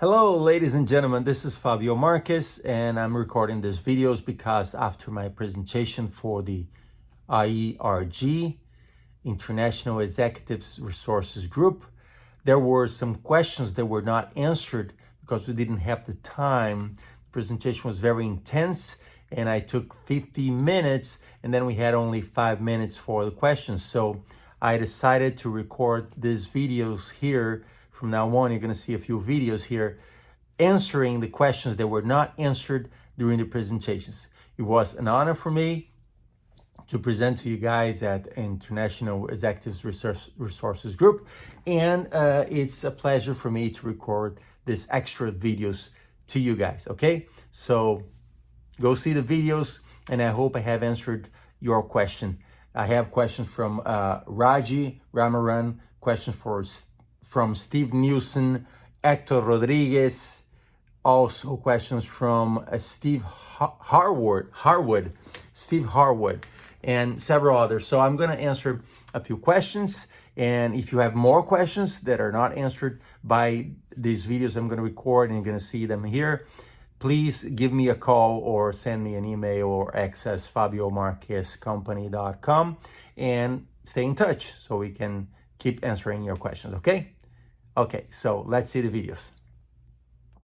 Hello, ladies and gentlemen, this is Fabio Marques, and I'm recording these videos because after my presentation for the IERG, International Executives Resources Group, there were some questions that were not answered because we didn't have the time. The presentation was very intense, and I took 50 minutes, and then we had only 5 minutes for the questions. So I decided to record these videos here. From now on, you're going to see a few videos here answering the questions that were not answered during the presentations. It was an honor for me to present to you guys at International Executives Resources Group, and it's a pleasure for me to record these extra videos to you guys, okay? So go see the videos, and I hope I have answered your question. I have questions from Raji Ramaran, questions from Steve Nielsen, Hector Rodriguez, also questions from Steve Harwood, and several others. So I'm going to answer a few questions, and if you have more questions that are not answered by these videos I'm going to record and you're going to see them here, please give me a call or send me an email or access FabioMarquesCompany.com and stay in touch so we can keep answering your questions, okay? Okay, so let's see the videos.